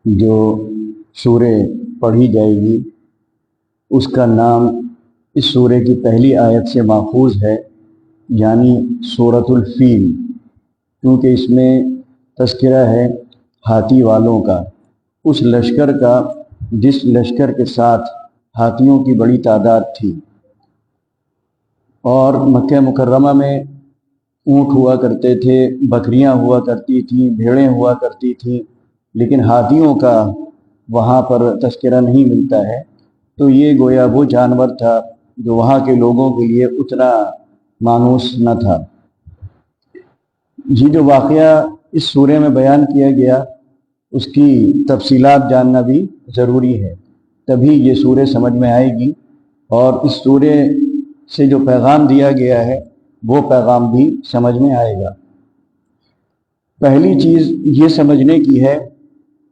جو سورہ پڑھی جائے گی اس کا نام اس سورہ کی پہلی آیت سے ماخوذ ہے، یعنی سورۃ الفیل، کیونکہ اس میں تذکرہ ہے ہاتھی والوں کا، اس لشکر کا جس لشکر کے ساتھ ہاتھیوں کی بڑی تعداد تھی۔ اور مکہ مکرمہ میں اونٹ ہوا کرتے تھے، بکریاں ہوا کرتی تھیں، بھیڑیں ہوا کرتی تھیں، لیکن ہاتھیوں کا وہاں پر تذکرہ نہیں ملتا ہے، تو یہ گویا وہ جانور تھا جو وہاں کے لوگوں کے لیے اتنا مانوس نہ تھا۔ یہ جو واقعہ اس سورہ میں بیان کیا گیا اس کی تفصیلات جاننا بھی ضروری ہے، تبھی یہ سورہ سمجھ میں آئے گی، اور اس سورہ سے جو پیغام دیا گیا ہے وہ پیغام بھی سمجھ میں آئے گا۔ پہلی چیز یہ سمجھنے کی ہے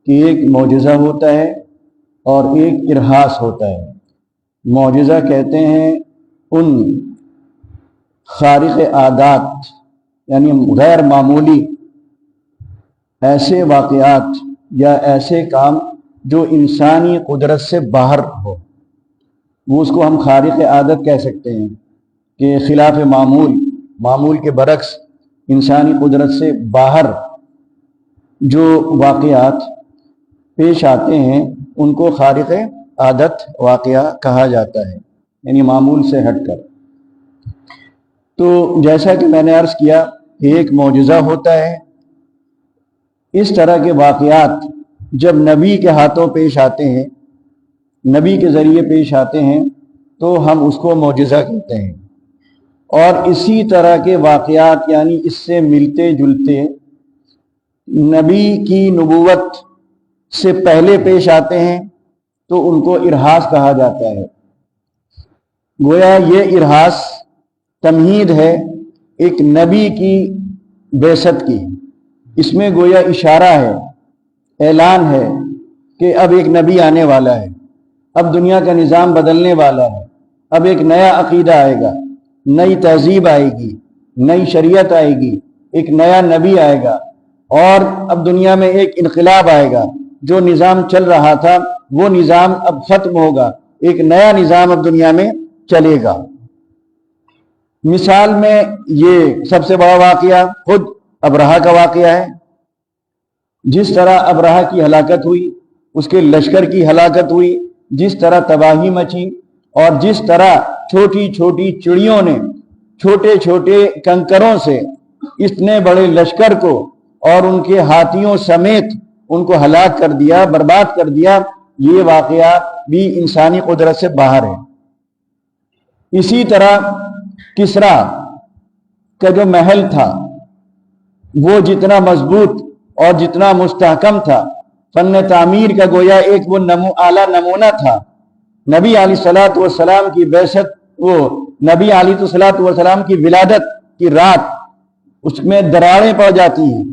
کہ ایک معجزہ ہوتا ہے اور ایک ارہاس ہوتا ہے۔ معجزہ کہتے ہیں ان خارق عادات یعنی غیر معمولی ایسے واقعات یا ایسے کام جو انسانی قدرت سے باہر ہو، وہ اس کو ہم خارق عادت کہہ سکتے ہیں کہ خلاف معمول کے برعکس انسانی قدرت سے باہر جو واقعات پیش آتے ہیں ان کو خارق عادت واقعہ کہا جاتا ہے، یعنی معمول سے ہٹ کر۔ تو جیسا کہ میں نے عرض کیا کہ ایک معجزہ ہوتا ہے، اس طرح کے واقعات جب نبی کے ہاتھوں پیش آتے ہیں، نبی کے ذریعے پیش آتے ہیں، تو ہم اس کو معجزہ کہتے ہیں۔ اور اسی طرح کے واقعات یعنی اس سے ملتے جلتے نبی کی نبوت سے پہلے پیش آتے ہیں تو ان کو ارہاس کہا جاتا ہے۔ گویا یہ ارہاس تمہید ہے ایک نبی کی بعثت کی، اس میں گویا اشارہ ہے، اعلان ہے کہ اب ایک نبی آنے والا ہے، اب دنیا کا نظام بدلنے والا ہے، اب ایک نیا عقیدہ آئے گا، نئی تہذیب آئے گی، نئی شریعت آئے گی، ایک نیا نبی آئے گا، اور اب دنیا میں ایک انقلاب آئے گا، جو نظام چل رہا تھا وہ نظام اب ختم ہوگا، ایک نیا نظام اب دنیا میں چلے گا۔ مثال میں یہ سب سے بڑا واقعہ خود ابرہہ کا واقعہ ہے۔ جس طرح ابرہہ کی ہلاکت ہوئی، اس کے لشکر کی ہلاکت ہوئی، جس طرح تباہی مچی، اور جس طرح چھوٹی چھوٹی چڑیوں نے چھوٹے چھوٹے کنکروں سے اتنے بڑے لشکر کو اور ان کے ہاتھیوں سمیت ان کو ہلاک کر دیا، برباد کر دیا، یہ واقعہ بھی انسانی قدرت سے باہر ہے۔ اسی طرح کسریٰ کا جو محل تھا وہ جتنا مضبوط اور جتنا مستحکم تھا، فن تعمیر کا گویا ایک وہ اعلیٰ نمونہ تھا۔ نبی علیہ الصلوۃ والسلام کی بعثت، وہ نبی علیہ الصلوۃ والسلام کی ولادت کی رات، اس میں دراڑیں پڑ جاتی ہیں،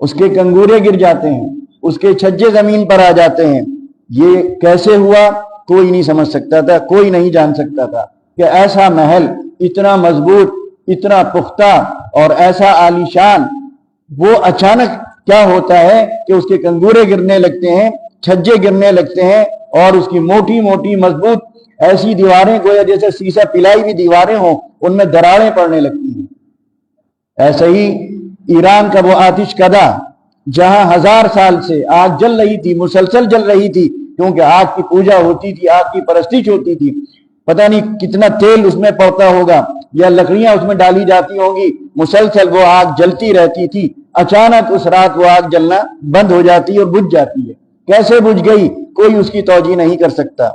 اس کے کنگورے گر جاتے ہیں، اس کے چھجے زمین پر آ جاتے ہیں۔ یہ کیسے ہوا کوئی نہیں سمجھ سکتا تھا، کوئی نہیں جان سکتا تھا کہ ایسا محل اتنا مضبوط، اتنا پختہ اور ایسا عالیشان، وہ اچانک کیا ہوتا ہے کہ اس کے کنگورے گرنے لگتے ہیں، چھجے گرنے لگتے ہیں، اور اس کی موٹی موٹی مضبوط ایسی دیواریں گویا جیسے سیسا پلائی ہوئی دیواریں ہوں، ان میں دراڑیں پڑنے لگتی ہیں۔ ایسے ہی ایران کا وہ آتش کدہ جہاں 1000 سال سے آگ جل رہی تھی، مسلسل جل رہی تھی، کیونکہ آگ کی پوجا ہوتی تھی، آگ کی پرستش ہوتی تھی، پتہ نہیں کتنا تیل اس میں پڑتا ہوگا یا لکڑیاں اس میں ڈالی جاتی ہوں گی، مسلسل وہ آگ جلتی رہتی تھی۔ اچانک اس رات وہ آگ جلنا بند ہو جاتی ہے اور بجھ جاتی ہے۔ کیسے بجھ گئی کوئی اس کی توجیہ نہیں کر سکتا۔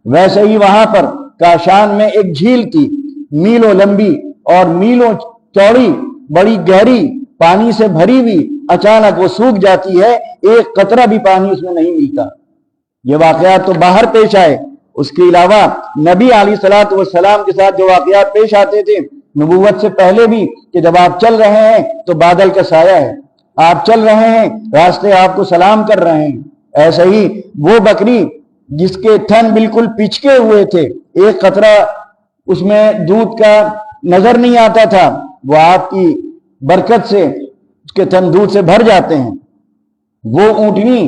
ویسے ہی وہاں پر کاشان میں ایک جھیل تھی، میلوں لمبی اور میلوں چوڑی، بڑی گہری، پانی سے بھری ہوئی، اچانک وہ سوکھ جاتی ہے، ایک قطرہ بھی پانی اس میں نہیں ملتا۔ یہ واقعات تو باہر پیش آئے، اس کے علاوہ نبی علیہ الصلوۃ والسلام کے ساتھ جو واقعات پیش آتے تھے نبوت سے پہلے بھی، کہ جب آپ چل رہے ہیں تو بادل کا سایہ ہے، آپ چل رہے ہیں راستے آپ کو سلام کر رہے ہیں۔ ایسے ہی وہ بکری جس کے تھن بالکل پچکے ہوئے تھے، ایک قطرہ اس میں دودھ کا نظر نہیں آتا تھا، وہ آپ کی برکت سے اس کے تھن دودھ سے بھر جاتے ہیں۔ وہ اونٹنی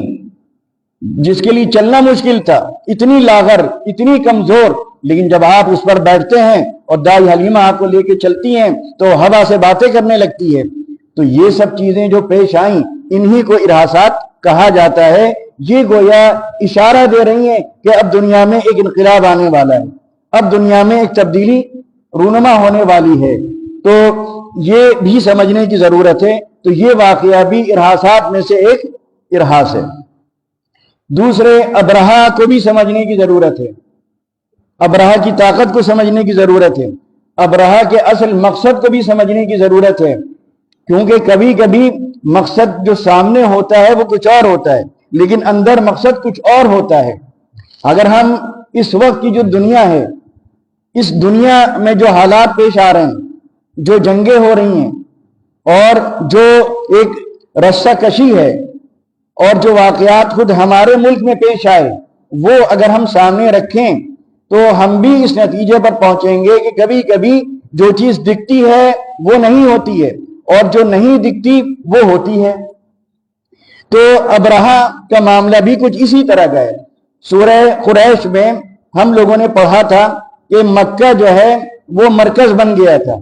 جس کے لیے چلنا مشکل تھا، اتنی لاغر، اتنی کمزور، لیکن جب آپ اس پر بیٹھتے ہیں اور دائی حلیمہ آپ کو لے کے چلتی ہیں تو ہوا سے باتیں کرنے لگتی ہے۔ تو یہ سب چیزیں جو پیش آئیں، انہی کو ارہاسات کہا جاتا ہے۔ یہ گویا اشارہ دے رہی ہیں کہ اب دنیا میں ایک انقلاب آنے والا ہے، اب دنیا میں ایک تبدیلی رونما ہونے والی ہے۔ تو یہ بھی سمجھنے کی ضرورت ہے۔ تو یہ واقعہ بھی ارہاسات میں سے ایک ارہاس ہے۔ دوسرے، ابرہہ کو بھی سمجھنے کی ضرورت ہے، ابرہہ کی طاقت کو سمجھنے کی ضرورت ہے، ابرہہ کے اصل مقصد کو بھی سمجھنے کی ضرورت ہے، کیونکہ کبھی کبھی مقصد جو سامنے ہوتا ہے وہ کچھ اور ہوتا ہے، لیکن اندر مقصد کچھ اور ہوتا ہے۔ اگر ہم اس وقت کی جو دنیا ہے، اس دنیا میں جو حالات پیش آ رہے ہیں، جو جنگیں ہو رہی ہیں اور جو ایک رسہ کشی ہے اور جو واقعات خود ہمارے ملک میں پیش آئے، وہ اگر ہم سامنے رکھیں تو ہم بھی اس نتیجے پر پہنچیں گے کہ کبھی کبھی جو چیز دکھتی ہے وہ نہیں ہوتی ہے اور جو نہیں دکھتی وہ ہوتی ہے۔ تو ابرہہ کا معاملہ بھی کچھ اسی طرح کا ہے۔ سورہ قریش میں ہم لوگوں نے پڑھا تھا کہ مکہ جو ہے وہ مرکز بن گیا تھا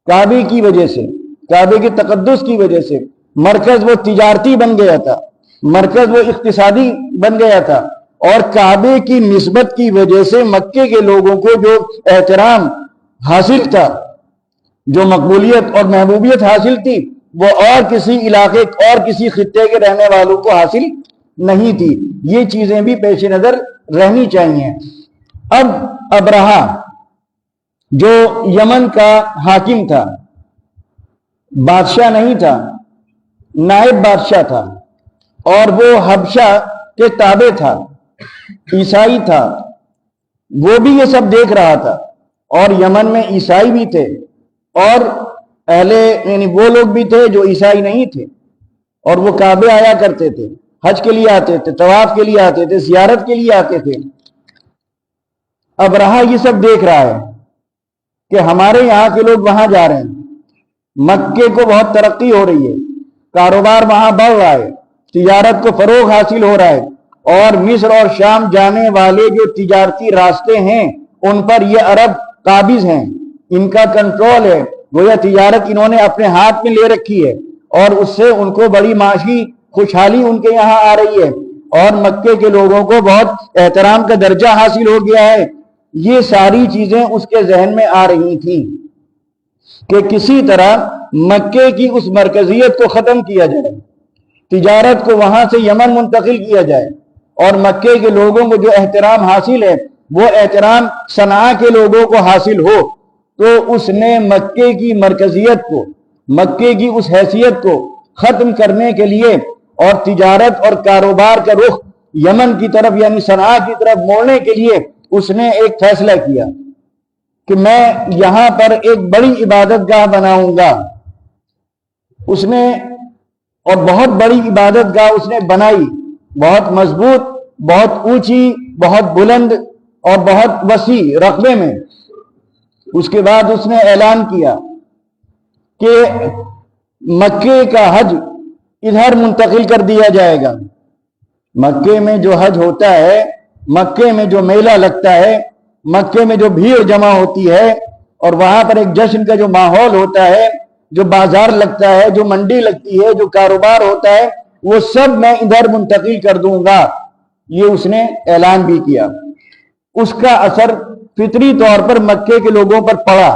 کعبے کی وجہ سے، کعبے کے تقدس کی وجہ سے۔ مرکز وہ تجارتی بن گیا تھا، مرکز وہ اقتصادی بن گیا تھا، اور کعبے کی نسبت کی وجہ سے مکے کے لوگوں کو جو احترام حاصل تھا، جو مقبولیت اور محبوبیت حاصل تھی، وہ اور کسی علاقے اور کسی خطے کے رہنے والوں کو حاصل نہیں تھی۔ یہ چیزیں بھی پیش نظر رہنی چاہیے۔ اب ابرہہ جو یمن کا حاکم تھا، بادشاہ نہیں تھا، نائب بادشاہ تھا، اور وہ حبشہ کے تابع تھا، عیسائی تھا، وہ بھی یہ سب دیکھ رہا تھا۔ اور یمن میں عیسائی بھی تھے اور یعنی وہ لوگ بھی تھے جو عیسائی نہیں تھے، اور وہ کعبے آیا کرتے تھے، حج کے لیے آتے تھے، طواف کے لیے آتے تھے، زیارت کے لیے آتے تھے۔ ابرہہ یہ سب دیکھ رہا ہے کہ ہمارے یہاں کے لوگ وہاں جا رہے ہیں، مکے کو بہت ترقی ہو رہی ہے، کاروبار وہاں بڑھ رہا ہے، تجارت کو فروغ حاصل ہو رہا ہے، اور مصر اور شام جانے والے جو تجارتی راستے ہیں ان پر یہ عرب قابض ہیں، ان کا کنٹرول ہے، گویا تجارت انہوں نے اپنے ہاتھ میں لے رکھی ہے، اور اس سے ان کو بڑی معاشی خوشحالی ان کے یہاں آ رہی ہے، اور مکے کے لوگوں کو بہت احترام کا درجہ حاصل ہو گیا ہے۔ یہ ساری چیزیں اس کے ذہن میں آ رہی تھیں کہ کسی طرح مکے کی اس مرکزیت کو ختم کیا جائے، تجارت کو وہاں سے یمن منتقل کیا جائے، اور مکے کے لوگوں کو جو احترام حاصل ہے وہ احترام صنعاء کے لوگوں کو حاصل ہو۔ تو اس نے مکے کی مرکزیت کو، مکے کی اس حیثیت کو ختم کرنے کے لیے اور تجارت اور کاروبار کا رخ یمن کی طرف یعنی صنعاء کی طرف موڑنے کے لیے اس نے ایک فیصلہ کیا کہ میں یہاں پر ایک بڑی عبادت گاہ بناؤں گا۔ اس نے اور بہت بڑی عبادت گاہ اس نے بنائی، بہت مضبوط، بہت اونچی، بہت بلند اور بہت وسیع رقبے میں۔ اس کے بعد اس نے اعلان کیا کہ مکے کا حج ادھر منتقل کر دیا جائے گا۔ مکے میں جو حج ہوتا ہے، مکے میں جو میلہ لگتا ہے، مکے میں جو بھیڑ جمع ہوتی ہے، اور وہاں پر ایک جشن کا جو ماحول ہوتا ہے، جو بازار لگتا ہے، جو منڈی لگتی ہے، جو کاروبار ہوتا ہے، وہ سب میں ادھر منتقل کر دوں گا۔ یہ اس نے اعلان بھی کیا۔ اس کا اثر فطری طور پر مکے کے لوگوں پر پڑا،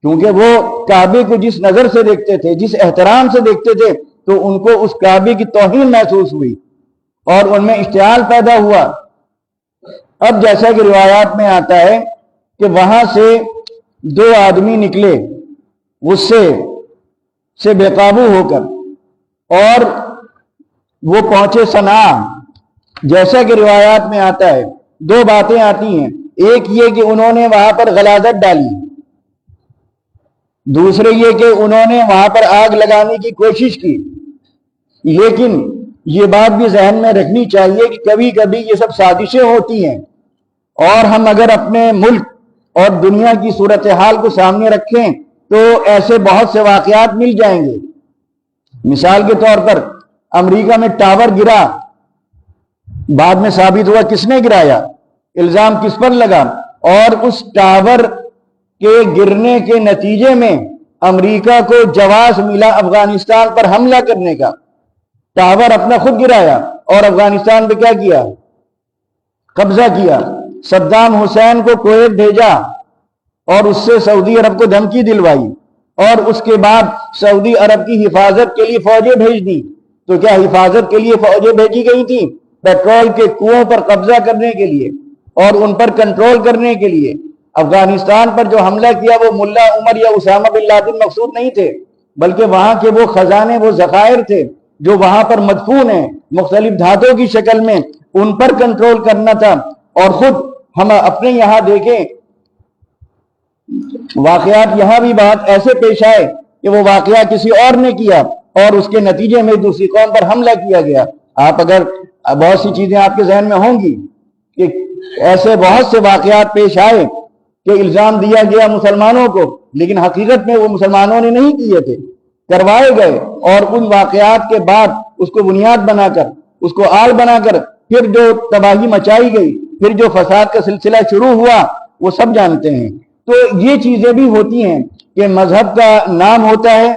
کیونکہ وہ کعبے کو جس نظر سے دیکھتے تھے، جس احترام سے دیکھتے تھے، تو ان کو اس کعبے کی توہین محسوس ہوئی اور ان میں اشتعال پیدا ہوا۔ اب جیسا کہ روایات میں آتا ہے کہ وہاں سے دو آدمی نکلے غصے سے بے قابو ہو کر، اور وہ پہنچے صنعاء۔ جیسا کہ روایات میں آتا ہے، دو باتیں آتی ہیں، ایک یہ کہ انہوں نے وہاں پر غلاظت ڈالی، دوسرے یہ کہ انہوں نے وہاں پر آگ لگانے کی کوشش کی۔ لیکن یہ بات بھی ذہن میں رکھنی چاہیے کہ کبھی کبھی یہ سب سازشیں ہوتی ہیں، اور ہم اگر اپنے ملک اور دنیا کی صورتحال کو سامنے رکھیں تو ایسے بہت سے واقعات مل جائیں گے۔ مثال کے طور پر امریکہ میں ٹاور گرا بعد میں ثابت ہوا کس نے گرایا، الزام کس پر لگا، اور اس ٹاور کے گرنے کے نتیجے میں امریکہ کو جواز ملا افغانستان پر حملہ کرنے کا۔ ٹاور اپنا خود گرایا اور افغانستان پہ کیا کیا، قبضہ کیا۔ صدام حسین کو کویت بھیجا اور اس سے سعودی عرب کو دھمکی دلوائی، اور اس کے بعد سعودی عرب کی حفاظت کے لیے فوجیں بھیج دی۔ تو کیا حفاظت کے لیے فوجیں بھیجی گئی تھی؟ پیٹرول کے کنووں پر قبضہ کرنے کے لیے اور ان پر کنٹرول کرنے کے لیے۔ افغانستان پر جو حملہ کیا وہ ملا عمر یا اسامہ بن لادن مقصود نہیں تھے، بلکہ وہاں کے وہ خزانے، وہ ذخائر تھے جو وہاں پر مدفون ہیں مختلف دھاتوں کی شکل میں، ان پر کنٹرول کرنا تھا۔ اور خود ہم اپنے یہاں دیکھیں واقعات، یہاں بھی بات ایسے پیش آئے کہ وہ واقعہ کسی اور نے کیا اور اس کے نتیجے میں دوسری قوم پر حملہ کیا گیا۔ آپ اگر بہت سی چیزیں آپ کے ذہن میں ہوں گی کہ ایسے بہت سے واقعات پیش آئے کہ الزام دیا گیا مسلمانوں کو، لیکن حقیقت میں وہ مسلمانوں نے نہیں کیے تھے، کروائے گئے، اور ان واقعات کے بعد اس کو بنیاد بنا کر، اس کو آڑ بنا کر پھر جو تباہی مچائی گئی، پھر جو فساد کا سلسلہ شروع ہوا، وہ سب جانتے ہیں۔ تو یہ چیزیں بھی ہوتی ہیں کہ مذہب کا نام ہوتا ہے،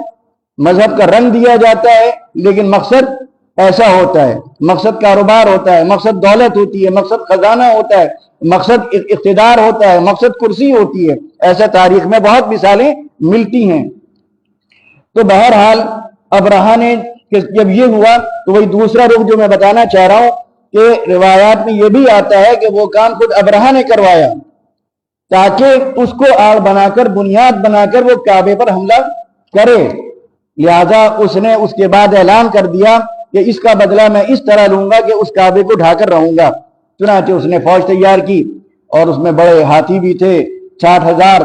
مذہب کا رنگ دیا جاتا ہے، لیکن مقصد ایسا ہوتا ہے، مقصد کاروبار ہوتا ہے، مقصد دولت ہوتی ہے، مقصد خزانہ ہوتا ہے، مقصد اقتدار ہوتا ہے، مقصد کرسی ہوتی ہے۔ ایسا تاریخ میں بہت مثالیں ملتی ہیں۔ تو بہرحال ابرہہ نے جب یہ ہوا تو وہی دوسرا رخ جو میں بتانا چاہ رہا ہوں کہ روایات میں یہ بھی آتا ہے کہ وہ کام خود ابرہہ نے کروایا تاکہ اس کو آڑ بنا کر، بنیاد بنا کر وہ کعبے پر حملہ کرے۔ لہذا اس نے اس کے بعد اعلان کر دیا کہ اس کا بدلہ میں اس طرح لوں گا کہ اس کعبے کو ڈھا کر رہوں گا۔ چنانچہ اس نے فوج تیار کی اور اس میں بڑے ہاتھی بھی تھے، 60,000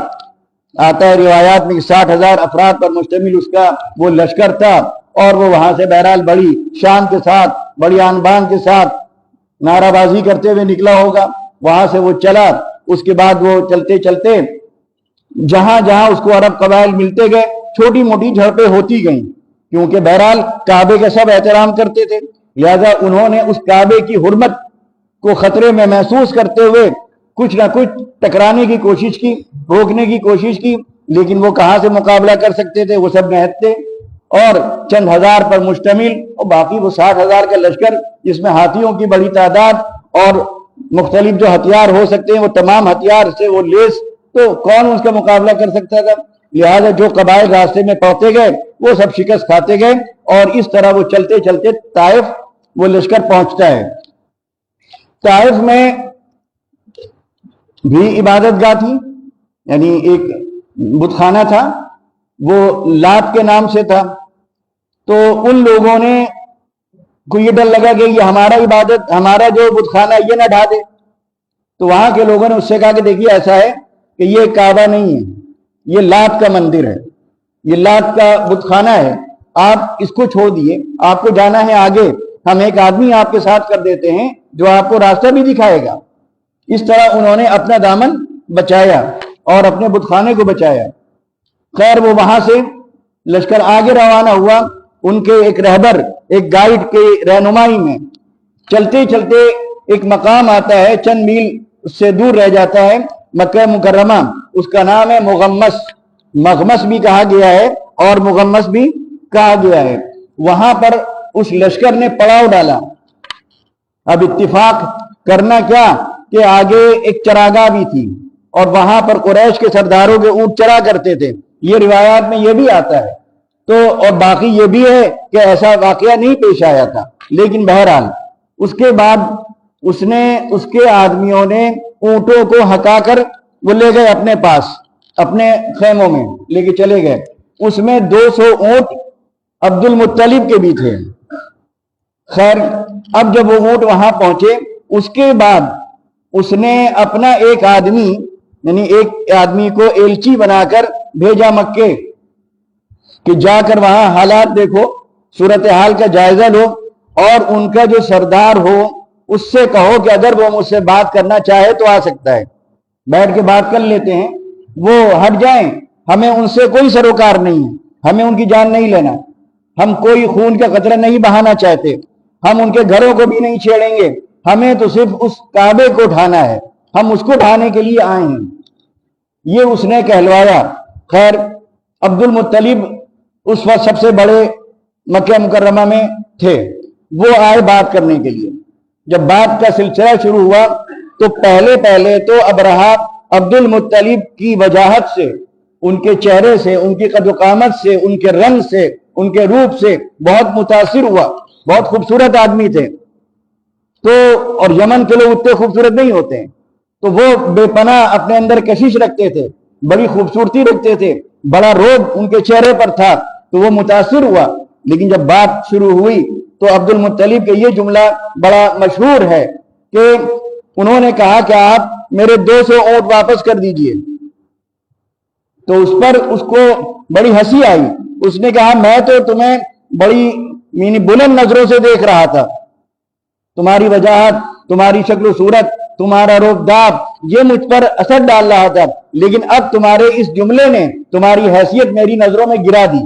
آتا ہے روایات میں، 60,000 افراد پر مشتمل اس کا وہ لشکر تھا، اور وہ وہاں سے بہرحال بڑی شان کے ساتھ، بڑی آن بان کے ساتھ نعرہ بازی کرتے ہوئے نکلا ہوگا۔ وہاں سے وہ چلا، اس کے بعد وہ چلتے چلتے جہاں جہاں اس کو عرب قبائل ملتے گئے، چھوٹی موٹی جھڑپیں ہوتی گئیں، کیونکہ بہرحال کعبے کا سب احترام کرتے تھے۔ لہذا انہوں نے اس کعبے کی حرمت کو خطرے میں محسوس کرتے ہوئے کچھ نہ کچھ ٹکرانے کی کوشش کی، روکنے کی کوشش کی، لیکن وہ کہاں سے مقابلہ کر سکتے تھے؟ وہ سب نہت تھے اور چند ہزار پر مشتمل، اور باقی وہ 60,000 کا لشکر جس میں ہاتھیوں کی بڑی تعداد اور مختلف جو ہتھیار ہو سکتے ہیں وہ تمام ہتھیار سے وہ لیس، تو کون اس کا مقابلہ کر سکتا تھا؟ لہذا جو قبائل راستے میں پہنچتے گئے وہ سب شکست کھاتے گئے، اور اس طرح وہ چلتے چلتے طائف وہ لشکر پہنچتا ہے۔ طائف میں بھی عبادت گاہ تھی، یعنی ایک بت خانہ تھا، وہ لات کے نام سے تھا۔ تو ان لوگوں نے کو یہ ڈر لگا کہ یہ ہمارا جو بت خانہ یہ نہ ڈھا دے، تو وہاں کے لوگوں نے اس سے کہا کہ دیکھیے ایسا ہے کہ یہ کعبہ نہیں ہے، یہ لات کا مندر ہے، یہ لات کا بت خانہ ہے، آپ اس کو چھوڑ دیے، آپ کو جانا ہے آگے، ہم ایک آدمی آپ کے ساتھ کر دیتے ہیں جو آپ کو راستہ بھی دکھائے گا۔ اس طرح انہوں نے اپنا دامن بچایا اور اپنے بت خانے کو بچایا۔ خیر وہ وہاں سے لشکر آگے روانہ ہوا، ان کے ایک رہبر، ایک گائیڈ کے رہنمائی میں چلتے چلتے ایک مقام آتا ہے، چند میل اس سے دور رہ جاتا ہے، مکہ مکرمہ، اس کا نام ہے مغمس، مغمس بھی کہا گیا ہے اور مغمس بھی کہا گیا ہے۔ وہاں پر اس لشکر نے پڑاؤ ڈالا۔ اب اتفاق کرنا کیا کہ آگے ایک چراگاہ بھی تھی اور وہاں پر قریش کے سرداروں کے اونٹ چرا کرتے تھے، یہ روایات میں یہ بھی آتا ہے۔ تو اور باقی یہ بھی ہے کہ ایسا واقعہ نہیں پیش آیا تھا، لیکن بہرحال اس کے بعد اس کے آدمیوں نے اونٹوں کو ہکا کر وہ لے گئے اپنے پاس، اپنے خیموں میں لے کے چلے گئے۔ اس میں 200 اونٹ عبد المطلب کے بھی تھے۔ خیر اب جب وہ اونٹ وہاں پہنچے، اس کے بعد اس نے اپنا ایک آدمی، یعنی ایک آدمی کو ایلچی بنا کر بھیجا مکے کہ جا کر وہاں حالات دیکھو، صورتحال کا جائزہ لو، اور ان کا جو سردار ہو اس سے کہو کہ اگر وہ مجھ سے بات کرنا چاہے تو آ سکتا ہے، بیٹھ کے بات کر لیتے ہیں، وہ ہٹ جائیں، ہمیں ان سے کوئی سروکار نہیں ہے، ہمیں ان کی جان نہیں لینا، ہم کوئی خون کا قطرہ نہیں بہانا چاہتے، ہم ان کے گھروں کو بھی نہیں چھیڑیں گے، ہمیں تو صرف اس کعبے کو ڈھانا ہے، ہم اس کو ڈھانے کے لیے آئے ہیں، یہ اس نے کہلوایا۔ خیر عبد المطلب اس وقت سب سے بڑے مکہ مکرمہ میں تھے، وہ آئے بات کرنے کے لیے۔ جب بات کا سلسلہ شروع ہوا تو پہلے تو ابرہہ عبد المطلب کی وجاہت سے، ان کے چہرے سے، ان کی قد و قامت سے، ان کے رنگ سے، ان کے روپ سے بہت متاثر ہوا۔ بہت خوبصورت آدمی تھے تو، اور یمن کے لوگ اتنے خوبصورت نہیں ہوتے ہیں، تو وہ بے پناہ اپنے اندر کشش رکھتے تھے، بڑی خوبصورتی رکھتے تھے، بڑا روب ان کے چہرے پر تھا، تو وہ متاثر ہوا۔ لیکن جب بات شروع ہوئی تو عبد المطلب کا یہ جملہ بڑا مشہور ہے کہ انہوں نے کہا کہ آپ میرے 200 اونٹ واپس کر دیجئے۔ تو اس پر اس کو بڑی ہنسی آئی۔ اس نے کہا میں تو تمہیں بڑی بلند نظروں سے دیکھ رہا تھا، تمہاری وجاہت، تمہاری شکل و صورت، تمہارا روب داب یہ مجھ پر اثر ڈال رہا تھا، لیکن اب تمہارے اس جملے نے تمہاری حیثیت میری نظروں میں گرا دی۔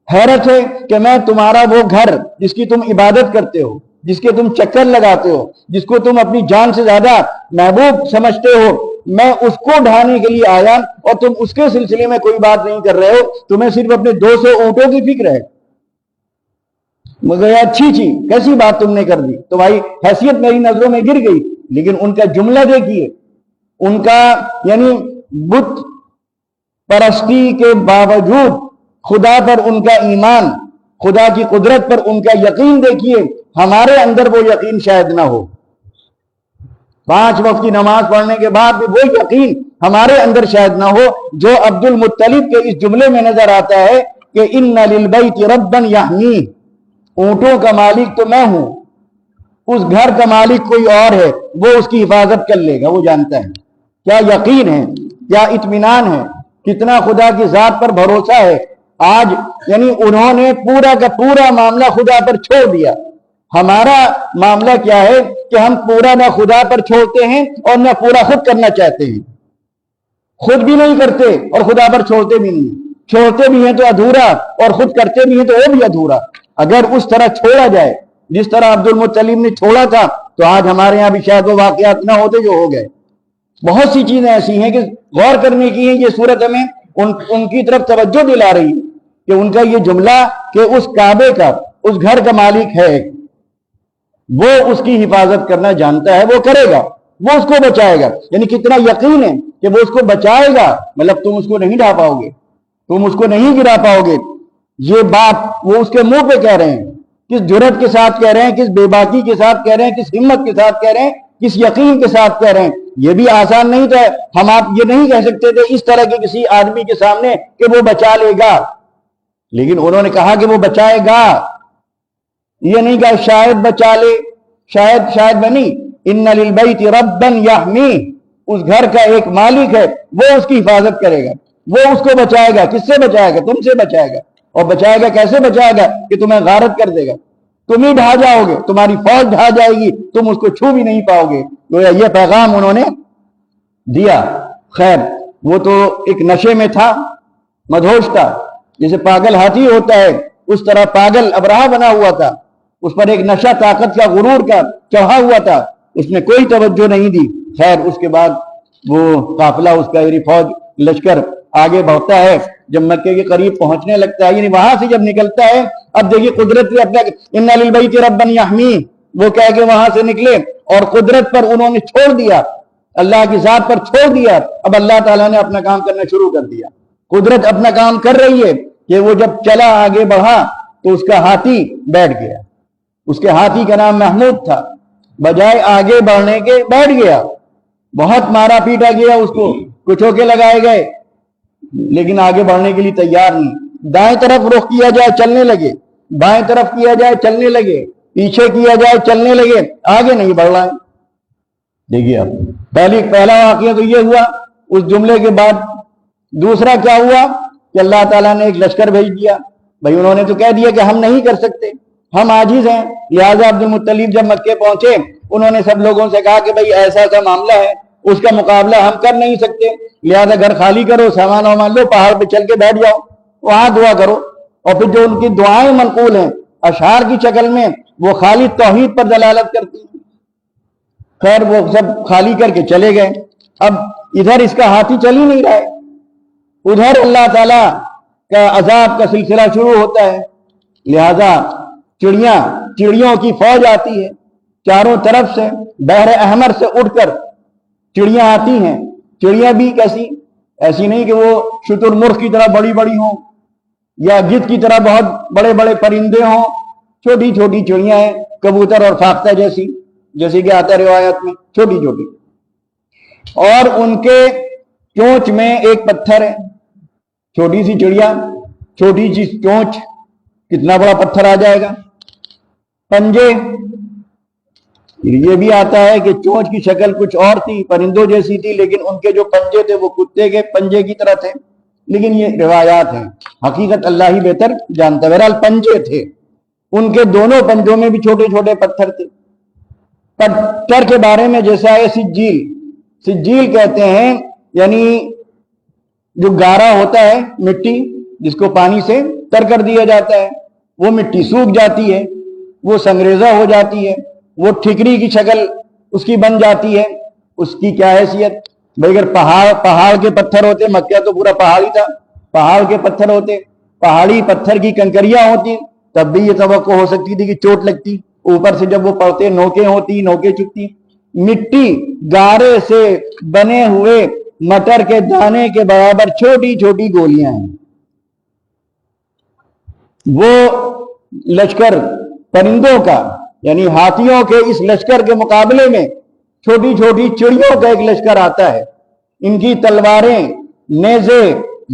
حیرت ہے کہ میں تمہارا وہ گھر جس کی تم عبادت کرتے ہو، جس کے تم چکر لگاتے ہو، جس کو تم اپنی جان سے زیادہ محبوب سمجھتے ہو، میں اس کو ڈھانے کے لیے آیا اور تم اس کے سلسلے میں کوئی بات نہیں کر رہے ہو، تمہیں صرف اپنے 200 اونٹوں کی فکر ہے۔ مگر اچھی کیسی بات تم نے کر دی، تمہاری حیثیت میری نظروں میں گر گئی۔ لیکن ان کا جملہ دیکھیے، ان کا یعنی بت پرستی کے باوجود خدا پر ان کا ایمان، خدا کی قدرت پر ان کا یقین دیکھیے۔ ہمارے اندر وہ یقین شاید نہ ہو، 5 وقت کی نماز پڑھنے کے بعد بھی وہ یقین ہمارے اندر شاید نہ ہو جو عبد المطلب کے اس جملے میں نظر آتا ہے کہ ان للبیت ربا یحمی، اونٹوں کا مالک تو میں ہوں، اس گھر کا مالک کوئی اور ہے، وہ اس کی حفاظت کر لے گا، وہ جانتا ہے۔ کیا یقین ہے، کیا اطمینان ہے، کتنا خدا کی ذات پر بھروسہ ہے۔ آج یعنی انہوں نے پورا کا پورا معاملہ خدا پر چھوڑ دیا۔ ہمارا معاملہ کیا ہے کہ ہم پورا نہ خدا پر چھوڑتے ہیں اور نہ پورا خود کرنا چاہتے ہیں، خود بھی نہیں کرتے اور خدا پر چھوڑتے بھی نہیں، چھوڑتے بھی ہیں تو ادھورا اور خود کرتے بھی ہیں تو وہ بھی ادھورا۔ اگر اس طرح چھوڑا جائے جس طرح عبد المطلب نے چھوڑا تھا تو آج ہمارے ہاں بھی شاید وہ واقعات نہ ہوتے جو ہو گئے۔ بہت سی چیزیں ایسی ہیں کہ غور کرنے کی ہیں۔ یہ صورت ہمیں ان کی طرف توجہ دلا رہی ہے کہ ان کا یہ جملہ کہ اس کعبے کا، اس گھر کا مالک ہے، وہ اس کی حفاظت کرنا جانتا ہے، وہ کرے گا، وہ اس کو بچائے گا۔ یعنی کتنا یقین ہے کہ وہ اس کو بچائے گا، مطلب تم اس کو نہیں ڈھا پاؤ گے، تم اس کو نہیں گرا پاؤ گے۔ یہ بات وہ اس کے منہ پہ کہہ رہے ہیں، کس جرات کے ساتھ کہہ رہے ہیں، کس بے باکی کے ساتھ کہہ رہے ہیں، کس ہمت کے ساتھ کہہ رہے ہیں، کس یقین کے ساتھ کہہ رہے ہیں۔ یہ بھی آسان نہیں تھا، ہم آپ یہ نہیں کہہ سکتے تھے اس طرح کے کسی آدمی کے سامنے کہ وہ بچا لے گا، لیکن انہوں نے کہا کہ وہ بچائے گا۔ یہ نہیں کہا شاید بچا لے، شاید بنی، ان للبیت ربا یحمی، اس گھر کا ایک مالک ہے، وہ اس کی حفاظت کرے گا، وہ اس کو بچائے گا۔ کس سے بچائے گا؟ تم سے بچائے گا۔ اور بچائے گا کیسے بچائے گا؟ کہ تمہیں غارت کر دے گا، تم ہی ڈھا جاؤ گے، تمہاری فوج ڈھا جائے گی، تم اس کو چھو بھی نہیں پاؤ گے۔ تو یہ پیغام انہوں نے دیا۔ خیر وہ تو ایک نشے میں تھا، مدہوش تھا، جیسے پاگل ہاتھی ہوتا ہے اس طرح پاگل ابرہہ بنا ہوا تھا، اس پر ایک نشہ طاقت کا، غرور کا چڑھا ہوا تھا، اس نے کوئی توجہ نہیں دی۔ خیر اس کے بعد وہ قافلہ، اس کا یعنی فوج لشکر آگے بڑھتا ہے، جب مکے کے قریب پہنچنے لگتا ہے، یعنی وہاں سے جب نکلتا ہے، اب دیکھیے قدرت نے اپنا ان للبیت ربا یحمی وہ کہہ کے وہاں سے نکلے اور قدرت پر انہوں نے چھوڑ دیا، اللہ کی ذات پر چھوڑ دیا۔ اب اللہ تعالیٰ نے اپنا کام کرنا شروع کر دیا، قدرت اپنا کام کر رہی ہے کہ وہ جب چلا آگے بڑھا تو اس کا ہاتھی بیٹھ گیا، اس کے ہاتھی کا نام محمود تھا، بجائے آگے بڑھنے کے بیٹھ گیا، بہت مارا پیٹا گیا، اس کو کچھ ٹھوکے لگائے گئے، لیکن آگے بڑھنے کے لیے تیار نہیں۔ دائیں طرف رخ کیا جائے چلنے لگے، بائیں طرف کیا جائے چلنے لگے، پیچھے کیا جائے چلنے لگے، آگے نہیں بڑھ رہا ہے۔ دیکھیے اب پہلا واقعہ تو یہ ہوا۔ اس جملے کے بعد دوسرا کیا ہوا کہ اللہ تعالیٰ نے ایک لشکر بھیج دیا۔ بھائی انہوں نے تو کہہ دیا کہ ہم نہیں کر سکتے، ہم عاجز ہیں۔ لہٰذا عبد المطلب جب مکے پہنچے انہوں نے سب لوگوں سے کہا کہ بھائی ایسا ایسا معاملہ ہے، اس کا مقابلہ ہم کر نہیں سکتے، لہذا گھر خالی کرو، سامان وامان لو، پہاڑ پہ چل کے بیٹھ جاؤ، وہاں دعا کرو۔ اور پھر جو ان کی دعائیں منقول ہیں اشعار کی شکل میں، وہ خالی توحید پر دلالت کرتی ہیں، خیر وہ سب خالی کر کے چلے گئے. اب ادھر اس کا ہاتھی چل ہی نہیں رہا ہے, ادھر اللہ تعالی کا عذاب کا سلسلہ شروع ہوتا ہے. لہذا چڑیوں کی فوج آتی ہے چاروں طرف سے, بحر احمر سے اٹھ کر چڑیاں آتی ہیں. چڑیاں بھی کیسی, ایسی نہیں کہ وہ شتر مرغ کی طرح بڑی بڑی ہوں یا گدھ کی طرح بہت بڑے بڑے پرندے ہوں, چھوٹی چھوٹی چڑیاں ہیں, کبوتر اور فاختہ جیسی کہ آتا ہے روایت میں, چھوٹی چھوٹی. اور ان کے چونچ میں ایک پتھر ہے, چھوٹی سی چڑیا, چھوٹی سی چونچ, کتنا بڑا پتھر آ جائے گا. پنجے, یہ بھی آتا ہے کہ چونچ کی شکل کچھ اور تھی, پرندوں جیسی تھی, لیکن ان کے جو پنجے تھے وہ کتے کے پنجے کی طرح تھے. لیکن یہ روایات ہیں, حقیقت اللہ ہی بہتر جانتا. بہرحال پنجے تھے, ان کے دونوں پنجوں میں بھی چھوٹے چھوٹے پتھر تھے. پتھر کے بارے میں جیسا ہے سجیل کہتے ہیں, یعنی جو گارا ہوتا ہے مٹی جس کو پانی سے تر کر دیا جاتا ہے, وہ مٹی سوکھ جاتی ہے, وہ سنگریزہ ہو جاتی ہے, وہ ٹھکری کی شکل اس کی بن جاتی ہے. اس کی کیا حیثیت بھائی, اگر پہاڑ کے پتھر ہوتے, مکہ تو پورا پہاڑ ہی تھا, پہاڑ کے پتھر ہوتے, پہاڑی پتھر کی کنکریاں ہوتی, تب بھی یہ توقع ہو سکتی تھی کہ چوٹ لگتی. اوپر سے جب وہ پڑتے نوکیں ہوتی, نوکیں چکتی. مٹی گارے سے بنے ہوئے مٹر کے دانے کے برابر چھوٹی چھوٹی گولیاں ہیں. وہ لشکر پرندوں کا یعنی ہاتھیوں کے اس لشکر کے مقابلے میں چھوٹی چھوٹی چڑیوں کا ایک لشکر آتا ہے. ان کی تلواریں, نیزے,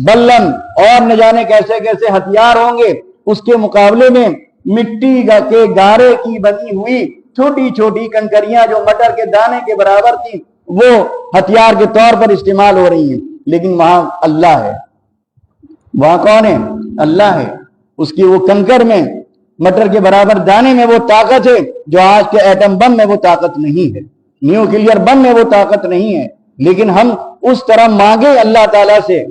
بلن اور نہ جانے کیسے کیسے ہتھیار ہوں گے, اس کے مقابلے میں مٹی کے گارے کی بنی ہوئی چھوٹی چھوٹی کنکریاں جو مٹر کے دانے کے برابر تھی وہ ہتھیار کے طور پر استعمال ہو رہی ہیں. لیکن وہاں اللہ ہے, وہاں کون ہے؟ اللہ ہے. اس کی وہ کنکر میں, مٹر کے برابر دانے میں وہ طاقت ہے جو آج کے ایٹم بم میں وہ طاقت نہیں ہے, نیوکلیئر بم میں وہ طاقت نہیں ہے. لیکن ہم اس طرح مانگے اللہ تعالیٰ سے,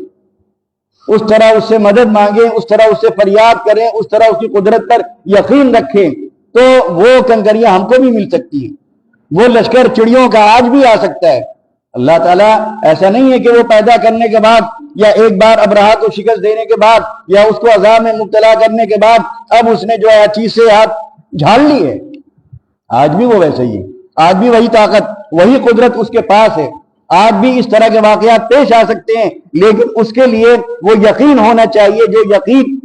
اس طرح اس سے مدد مانگیں, اس طرح اس سے فریاد کریں, اس طرح اس کی قدرت پر یقین رکھیں, تو وہ کنکریاں ہم کو بھی مل سکتی ہیں. وہ لشکر چڑیوں کا آج بھی آ سکتا ہے. اللہ تعالیٰ ایسا نہیں ہے کہ وہ پیدا کرنے کے بعد یا ایک بار ابرہہ کو شکست دینے کے بعد یا اس کو عذاب میں مبتلا کرنے کے بعد اب اس نے جو ہے چیز سے ہاتھ جھاڑ لی ہے. آج بھی وہ ویسے ہی ہے, آج بھی وہی طاقت, وہی قدرت اس کے پاس ہے. آج بھی اس طرح کے واقعات پیش آ سکتے ہیں, لیکن اس کے لیے وہ یقین ہونا چاہیے جو یقین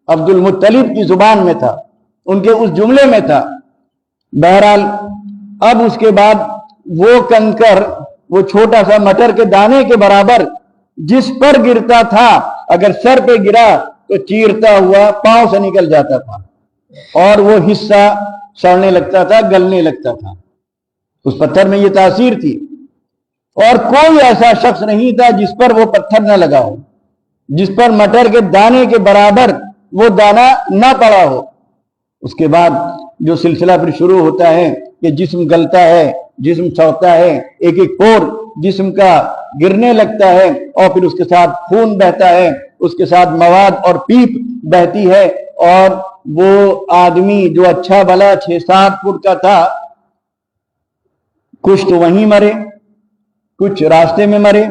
عبد المطلب کی زبان میں تھا, ان کے اس جملے میں تھا. بہرحال اب اس کے بعد وہ کنکر, وہ چھوٹا سا مٹر کے دانے کے برابر جس پر گرتا تھا, اگر سر پہ گرا تو چیرتا ہوا پاؤں سے نکل جاتا تھا اور وہ حصہ سڑنے لگتا تھا, گلنے لگتا تھا. اس پتھر میں یہ تاثیر تھی. اور کوئی ایسا شخص نہیں تھا جس پر وہ پتھر نہ لگا ہو, جس پر مٹر کے دانے کے برابر وہ دانہ نہ پڑا ہو. اس کے بعد جو سلسلہ پھر شروع ہوتا ہے کہ جسم گلتا ہے, جسم سڑتا ہے, ایک ایک پور جسم کا گرنے لگتا ہے, اور پھر اس کے ساتھ خون بہتا ہے, اس کے ساتھ مواد اور پیپ بہتی ہے. اور وہ آدمی جو اچھا بھلا 6-7 فٹ کا تھا, کچھ تو وہیں مرے, کچھ راستے میں مرے,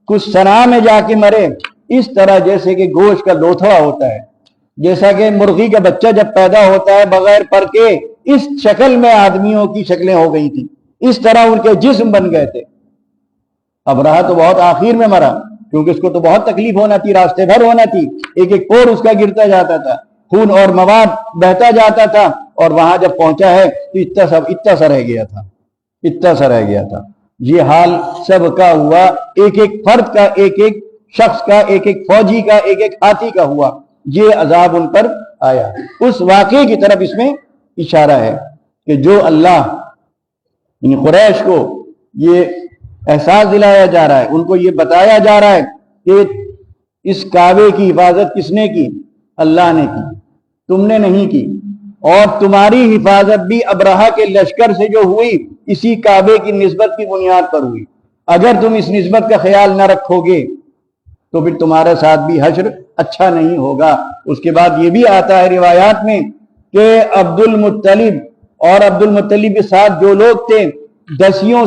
کچھ صنعاء میں جا کے مرے. اس طرح جیسے کہ گوشت کا لوتھڑا ہوتا ہے, جیسا کہ مرغی کا بچہ جب پیدا ہوتا ہے بغیر پر کے, اس شکل میں آدمیوں کی شکلیں ہو گئی تھی, اس طرح ان کے جسم بن گئے تھے. ابرہہ تو بہت آخر میں مرا, کیونکہ اس کو تو بہت تکلیف ہونا تھی, راستے بھر ہونا تھی, ایک ایک پور اس کا گرتا جاتا تھا, خون اور مواد بہتا جاتا تھا, اور وہاں جب پہنچا ہے تو اتنا سا رہ گیا تھا, اتنا سا رہ گیا تھا. یہ حال سب کا ہوا, ایک ایک فرد کا, ایک ایک شخص کا, ایک ایک فوجی کا, ایک ایک ہاتھی کا ہوا. یہ عذاب ان پر آیا. اس واقعے کی طرف اس میں اشارہ ہے کہ جو اللہ یعنی قریش کو یہ احساس دلایا جا رہا ہے, ان کو یہ بتایا جا رہا ہے کہ اس کعبے کی حفاظت کس نے کی؟ اللہ نے کی, تم نے نہیں کی. اور تمہاری حفاظت بھی ابرہہ کے لشکر سے جو ہوئی اسی کعبے کی نسبت کی بنیاد پر ہوئی. اگر تم اس نسبت کا خیال نہ رکھو گے تو پھر تمہارے ساتھ بھی حشر اچھا نہیں ہوگا. اس کے بعد یہ بھی آتا ہے روایات میں کہ عبد المطلب اور عبد المطلب کے ساتھ جو لوگ تھے 10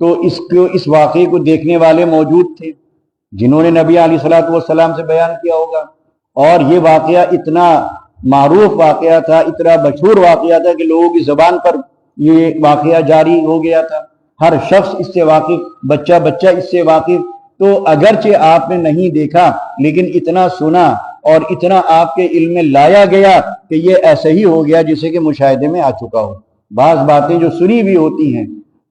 تو اس واقعے کو دیکھنے والے موجود تھے جنہوں نے نبی علیہ الصلوۃ والسلام سے بیان کیا ہوگا، اور یہ واقعہ اتنا معروف واقعہ تھا، اتنا مشہور واقعہ تھا کہ لوگوں کی زبان پر یہ واقعہ جاری ہو گیا تھا، ہر شخص اس سے واقف، بچہ اس سے واقف۔ تو اگرچہ آپ نے نہیں دیکھا لیکن اتنا سنا اور اتنا آپ کے علم میں لایا گیا کہ یہ ایسے ہی ہو گیا جسے کہ مشاہدے میں آ چکا ہو۔ بعض باتیں جو سنی بھی ہوتی ہیں،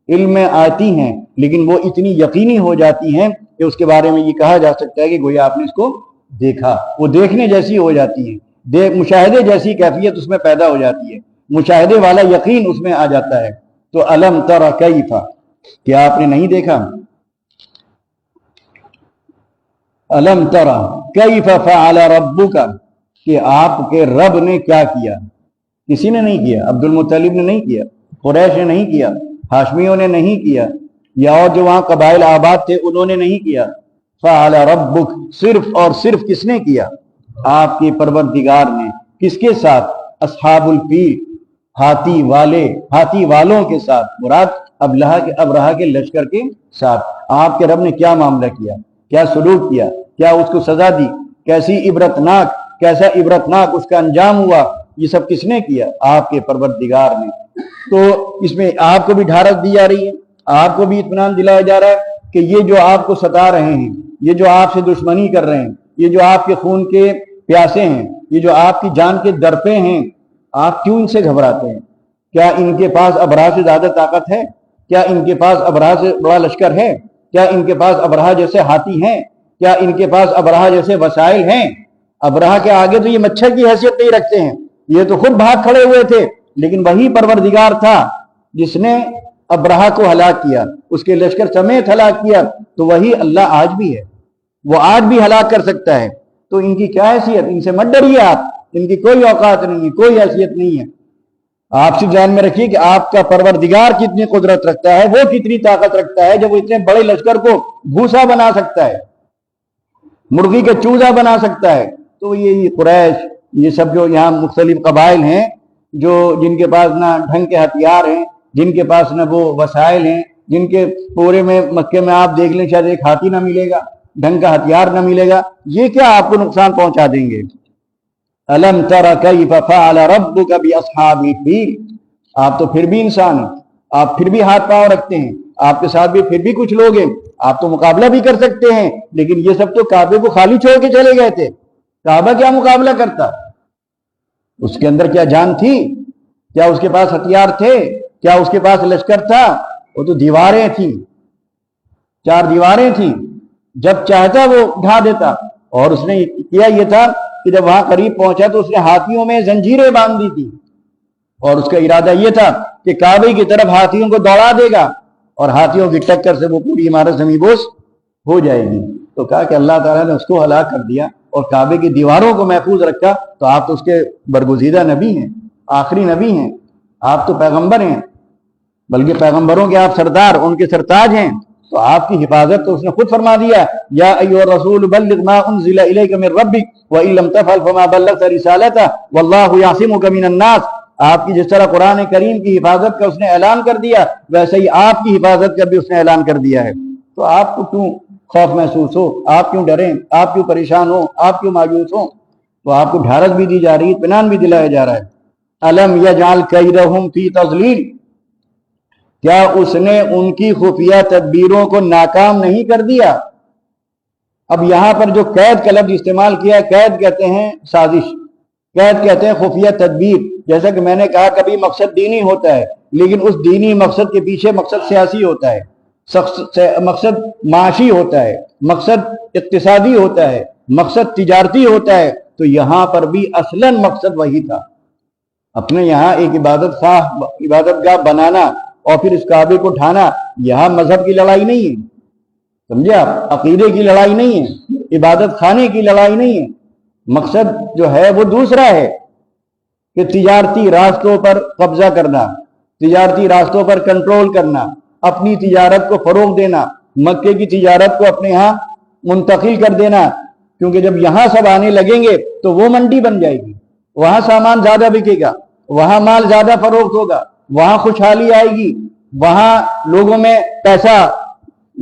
علم میں آتی ہیں، لیکن وہ اتنی یقینی ہو جاتی ہیں کہ اس کے بارے میں یہ کہا جا سکتا ہے کہ گویا آپ نے اس کو دیکھا، وہ دیکھنے جیسی ہو جاتی ہے، مشاہدے جیسی کیفیت اس میں پیدا ہو جاتی ہے، مشاہدے والا یقین اس میں آ جاتا ہے۔ تو الم تر کیف، کیا آپ نے نہیں دیکھا؟ الم تر کیف فعل ربک، کہ آپ کے رب نے کیا کیا؟ کسی نے نہیں کیا، عبد المطلب نے نہیں کیا، قریش نے نہیں کیا، ہاشمیوں نے نہیں کیا، یا اور جو وہاں قبائل آباد تھے انہوں نے نہیں کیا۔ فعل ربک، صرف اور صرف کس نے کیا؟ آپ کے پروردگار نے۔ کس کے ساتھ؟ اصحاب الفیل، ہاتھی والوں کے ساتھ، مراد ابرہہ کے لشکر کے ساتھ۔ آپ کے رب نے کیا معاملہ کیا، کیا سلوک کیا، کیا اس کو سزا دی، کیسا عبرتناک اس کا انجام ہوا، یہ سب کس نے کیا؟ آپ کے پروردگار نے۔ تو اس میں آپ کو بھی ڈھارس دی جا رہی ہے، آپ کو بھی اطمینان دلایا جا رہا ہے کہ یہ جو آپ کو ستا رہے ہیں، یہ جو آپ سے دشمنی کر رہے ہیں، یہ جو آپ کے خون کے پیاسے ہیں، یہ جو آپ کی جان کے درپے ہیں، آپ کیوں ان سے گھبراتے ہیں؟ کیا ان کے پاس ابرہہ سے زیادہ طاقت ہے؟ کیا ان کے پاس ابرہہ سے بڑا لشکر ہے؟ کیا ان کے پاس ابرہہ جیسے ہاتھی ہیں؟ کیا ان کے پاس ابرہہ جیسے وسائل ہیں؟ ابرہہ کے آگے تو یہ مچھر کی حیثیت نہیں رکھتے ہیں، یہ تو خود بھاگ کھڑے ہوئے تھے، لیکن وہی پروردگار تھا جس نے ابرہہ کو ہلاک کیا، اس کے لشکر سمیت ہلاک کیا، تو وہی اللہ آج بھی ہے، وہ آج بھی ہلاک کر سکتا ہے۔ تو ان کی کیا حیثیت؟ ان سے مت ڈریے آپ، ان کی کوئی اوقات نہیں ہے، کوئی حیثیت نہیں ہے۔ آپ سے ذہن میں رکھیے کہ آپ کا پروردگار کتنی قدرت رکھتا ہے، وہ کتنی طاقت رکھتا ہے جب وہ اتنے بڑے لشکر کو بھوسا بنا سکتا ہے، مرغی کا چوزا بنا سکتا ہے۔ تو یہ قریش، یہ سب جو یہاں مختلف قبائل ہیں، جن کے پاس نہ ڈھنگ کے ہتھیار ہیں، جن کے پاس نہ وہ وسائل ہیں، جن کے پورے میں مکے میں آپ دیکھ لیں شاید ایک ہاتھی نہ ملے گا، ڈھنگ کا ہتھیار نہ ملے گا، یہ کیا آپ کو نقصان پہنچا دیں گے؟ الم تر کیف فعل ربک باصحاب الفیل، آپ تو پھر بھی انسان ہیں، آپ پھر بھی ہاتھ پاؤں رکھتے ہیں، آپ کے ساتھ بھی پھر بھی کچھ لوگ ہیں، آپ تو مقابلہ بھی کر سکتے ہیں، لیکن یہ سب تو کعبے کو خالی چھوڑ کے چلے گئے تھے۔ کعبہ کیا مقابلہ کرتا؟ اس کے اندر کیا جان تھی؟ کیا اس کے پاس ہتھیار تھے؟ کیا اس کے پاس لشکر تھا؟ وہ تو دیواریں تھیں، 4 دیواریں تھیں، جب چاہتا وہ ڈھا دیتا۔ اور اس نے کیا یہ تھا کہ جب وہاں قریب پہنچا تو اس نے ہاتھیوں میں زنجیریں باندھ دی تھی، اور اس کا ارادہ یہ تھا کہ کعبے کی طرف ہاتھیوں کو دوڑا دے گا اور ہاتھیوں کی ٹکر سے وہ پوری عمارت زمین بوس ہو جائے گی۔ تو کہا کہ اللہ تعالیٰ نے اس کو ہلاک کر دیا اور کعبے کی دیواروں کو محفوظ رکھا، تو آپ تو اس کے برگزیدہ نبی ہیں، آخری نبی ہیں، آپ تو پیغمبر ہیں، بلکہ پیغمبروں کے آپ سردار، ان کے سرتاج ہیں، تو آپ کی حفاظت تو اس نے خود فرما دیا، یا ایھا الرسول بلغ ما انزل الیک من ربک وان لم تفعل فما بلغت رسالتہ واللہ یعصمک من الناس۔ آپ کی جس طرح قرآن کریم کی حفاظت کا اس نے اعلان کر دیا، ویسے ہی آپ کی حفاظت کا بھی اس نے اعلان کر دیا ہے۔ تو آپ کو کیوں خوف محسوس ہو؟ آپ کیوں ڈریں؟ آپ کیوں پریشان ہو؟ آپ کیوں مایوس ہو؟ تو آپ کو ڈھارس بھی دی جا رہی ہے، اطمینان بھی دلایا جا رہا ہے۔ الم یجعل کیدہم فی تضلیل، کیا اس نے ان کی خفیہ تدبیروں کو ناکام نہیں کر دیا؟ اب یہاں پر جو قید کا لفظ استعمال کیا ہے، قید کہتے ہیں سازش، قید کہتے ہیں خفیہ تدبیر۔ جیسا کہ میں نے کہا کبھی مقصد دینی ہوتا ہے، لیکن اس دینی مقصد کے پیچھے مقصد سیاسی ہوتا ہے، مقصد معاشی ہوتا ہے، مقصد اقتصادی ہوتا ہے، مقصد تجارتی ہوتا ہے۔ تو یہاں پر بھی اصلاً مقصد وہی تھا، اپنے یہاں ایک عبادت گاہ بنانا اور پھر اس کعبے کو ڈھانا۔ یہاں مذہب کی لڑائی نہیں ہے، سمجھے آپ، عقیدے کی لڑائی نہیں ہے، عبادت خانے کی لڑائی نہیں ہے۔ مقصد جو ہے وہ دوسرا ہے کہ تجارتی راستوں پر قبضہ کرنا، تجارتی راستوں پر کنٹرول کرنا، اپنی تجارت کو فروغ دینا، مکے کی تجارت کو اپنے ہاں منتقل کر دینا، کیونکہ جب یہاں سب آنے لگیں گے تو وہ منڈی بن جائے گی، وہاں سامان زیادہ بکے گا، وہاں مال زیادہ فروخت ہوگا، وہاں خوشحالی آئے گی، وہاں لوگوں میں پیسہ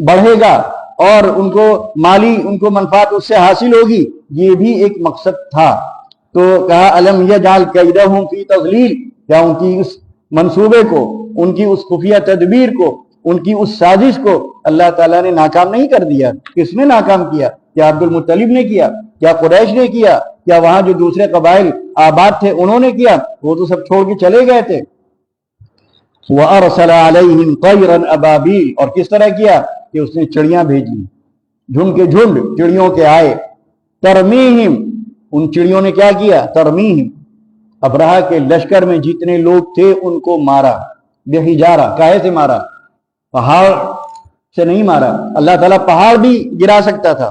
بڑھے گا اور ان کو مالی ان کو منفعت اس سے حاصل ہوگی، یہ بھی ایک مقصد تھا۔ تو کہا الم یجعل کیدہم فی تضلیل، کیا ان کی اس منصوبے کو، ان کی اس خفیہ تدبیر کو، ان کی اس سازش کو اللہ تعالیٰ نے ناکام نہیں کر دیا؟ کس نے ناکام کیا؟ کیا عبد المطلب نے کیا؟ کیا قریش نے کیا؟ کیا وہاں جو دوسرے قبائل آباد تھے انہوں نے کیا؟ وہ تو سب چھوڑ کے چلے گئے تھے۔ وَأَرْسَلَ عَلَيْهِمْ طَيْرًا أَبَابِيلَ، اور کس طرح کیا کہ اس نے چڑیاں بھیجی، جھنڈ کے جھنڈ چڑیوں کے آئے، ترمیہم، ان چڑیوں نے کیا کیا؟ ترمیہم، ابرہہ کے لشکر میں جتنے لوگ تھے ان کو مارا، بحجارہ، کاہے سے مارا؟ پہاڑ سے نہیں مارا۔ اللہ تعالیٰ پہاڑ بھی گرا سکتا تھا،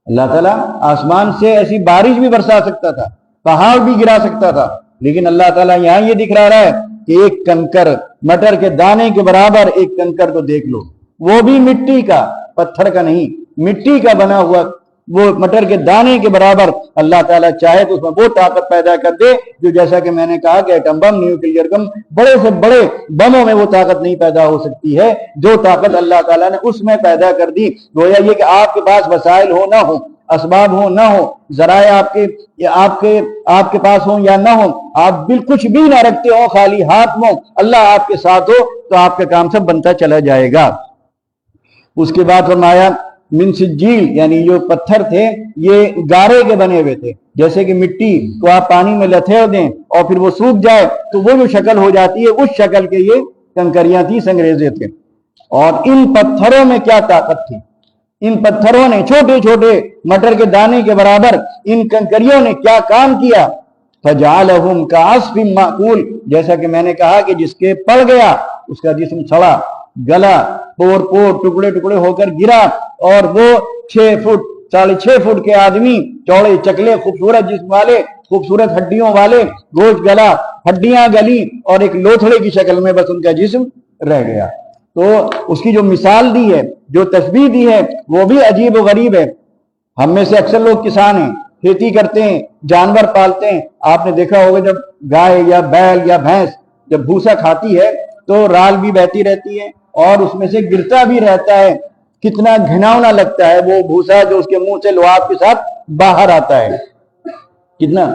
اللہ تعالیٰ آسمان سے ایسی بارش بھی برسا سکتا تھا، پہاڑ بھی گرا سکتا تھا، لیکن اللہ تعالیٰ یہاں یہ دکھلا رہا ہے کہ ایک کنکر، مٹر کے دانے کے برابر ایک کنکر کو دیکھ لو، وہ بھی مٹی کا، پتھر کا نہیں، مٹی کا بنا ہوا، وہ مٹر کے دانے کے برابر اللہ تعالیٰ چاہے تو اس میں وہ طاقت پیدا کر دے جو، جیسا کہ میں نے کہا کہ ایٹم بم، نیوکلیئر بم، بڑے سے بڑے بموں میں وہ طاقت نہیں پیدا ہو سکتی ہے جو طاقت اللہ تعالیٰ نے اس میں پیدا کر دی۔ گویا یہ کہ آپ کے پاس وسائل ہو نہ ہو، اسباب ہو نہ ہو، ذرائع آپ کے پاس ہوں یا نہ ہوں، آپ کچھ بھی نہ رکھتے ہو، خالی ہاتھ میں اللہ آپ کے ساتھ ہو تو آپ کا کام سب بنتا چلا جائے گا۔ اس کے بعد فرمایا من سجیل، یعنی جو پتھر تھے یہ گارے کے بنے ہوئے تھے، جیسے کہ مٹی کو آپ پانی میں لتھیڑ دیں اور پھر وہ سوکھ جائے تو وہ جو شکل ہو جاتی ہے، اس شکل کے یہ کنکریاں تھی، سنگریزے تھے۔ اور ان پتھروں میں کیا طاقت تھی، ان پتھروں نے، چھوٹے چھوٹے مٹر کے دانے کے برابر ان کنکریوں نے کیا کام کیا؟ فجعلہم کعصف مأکول، جیسا کہ میں نے کہا کہ جس کے پڑ گیا اس کا جسم سڑا، گلا، پور پور، ٹکڑے ٹکڑے ہو کر گرا، اور وہ 6 فٹ 6.5 فٹ کے آدمی، چوڑے چکلے، خوبصورت جسم والے، خوبصورت ہڈیوں والے، گوشت گلا، ہڈیاں گلی، اور ایک لوتھڑے کی شکل میں بس ان کا جسم رہ گیا۔ تو اس کی جو مثال دی ہے، جو تشبیہ دی ہے، وہ بھی عجیب و غریب ہے۔ ہم میں سے اکثر لوگ کسان ہیں، کھیتی کرتے ہیں، جانور پالتے ہیں۔ آپ نے دیکھا ہوگا جب گائے یا بیل یا بھینس جب بھوسا کھاتی ہے تو رال بھی بہتی رہتی ہے اور اس میں سے گرتا بھی رہتا ہے، کتنا گھناؤنا لگتا ہے وہ بھوسا جو اس کے منہ سے لعاب کے ساتھ باہر آتا ہے، کتنا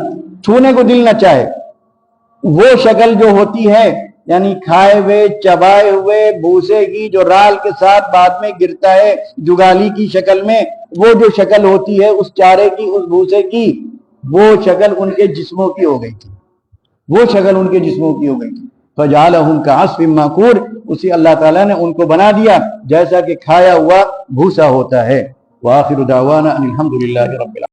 چھونے کو دل نہ چاہے۔ وہ شکل جو ہوتی ہے، یعنی کھائے ہوئے چبائے ہوئے بھوسے کی جو رال کے ساتھ بعد میں گرتا ہے جگالی کی شکل میں، وہ جو شکل ہوتی ہے اس چارے کی، اس بھوسے کی، وہ شکل ان کے جسموں کی ہو گئی تھی، وہ شکل ان کے جسموں کی ہو گئی تھی۔ فجعلہم کعصف مأکول، اسی اللہ تعالیٰ نے ان کو بنا دیا جیسا کہ کھایا ہوا بھوسا ہوتا ہے۔ وآخر دعوانا ان الحمد للہ رب العالمین۔